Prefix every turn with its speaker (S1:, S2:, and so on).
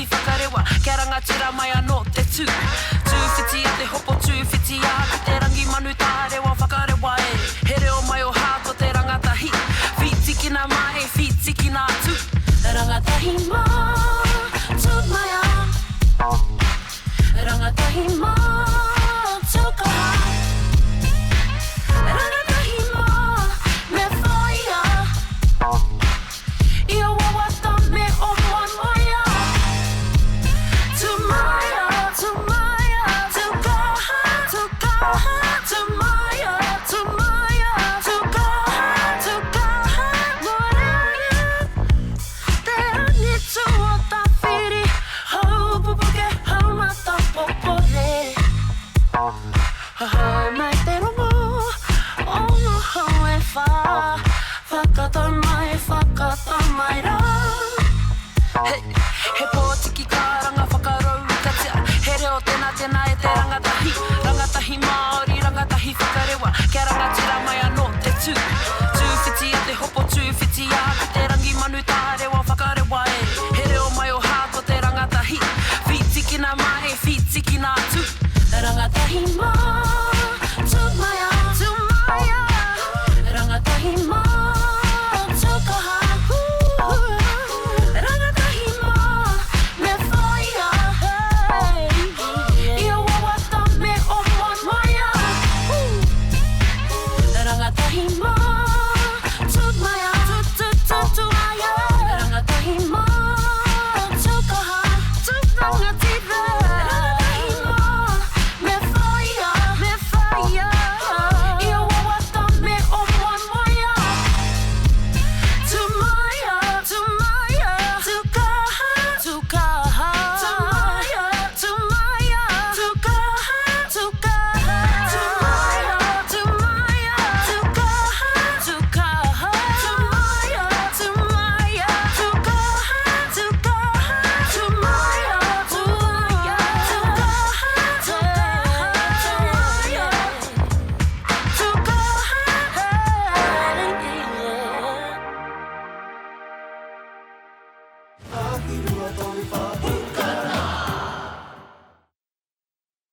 S1: tahi whakarewa, kia rangatira mai anō te tū. Tū whitia te hopo tū whitia, ki te rangi manu tā rewa whakarewa e. He reo mai o hāto te rangatahi, whitikina mai, whitikina tū. Rangatahi mā, tū Māia. Rangatahi mā, tū Kaua. Rangatahi mā, me Whāia. Ia wawata me o moemoeā. Tū Māia, tū Māia, tū Kaua, tū Kaua, tū Māia, tū Māia, tū Kaua, tū Kaua, moemoeā. Te ani tū o tā whiri, hau pupuke, hau mata popore. Hau mai te rongo, o no hau e whā, whakatau mai rā. He pōtiki ka ranga whakarau katia, he reo tēnā e te rangatahi. Rangatahi Māori, rangatahi whakarewa, kia rangatira mai anō te tū. Tū whitia te hopo tū whitia, ki te rangi manu tā rewa whakarewa e. He reo mai o hāto te rangatahi, whitikina mai, whitikina tū. Rangatahi mā, tū Māia, tū Māia. Rangatahi mā, tū Kaua. Rangatahi mā, me Whāia. Ia wawata me o moemoeā. Rangatahi mā, tū Māia, tū Māia. Rangatahi mā, tū Kaua, tū rangatira. Rangatahi mā, me Whāia, me Whāia. Ia wawata me o moemoeā. Tū Māia, tū Māia, tū Kaua, tū Kaua. Tū Māia, tū Māia, tū Kaua, tū Kaua. Tū Māia, tū Māia, tū Kaua, tū Kaua. Tū Māia, tū Māia, tū Kaua, tū Kaua. Tū Māia, tū Māia, tū Kaua, tū Kaua. Tū Kaua.
S2: Ahi rua tō i whā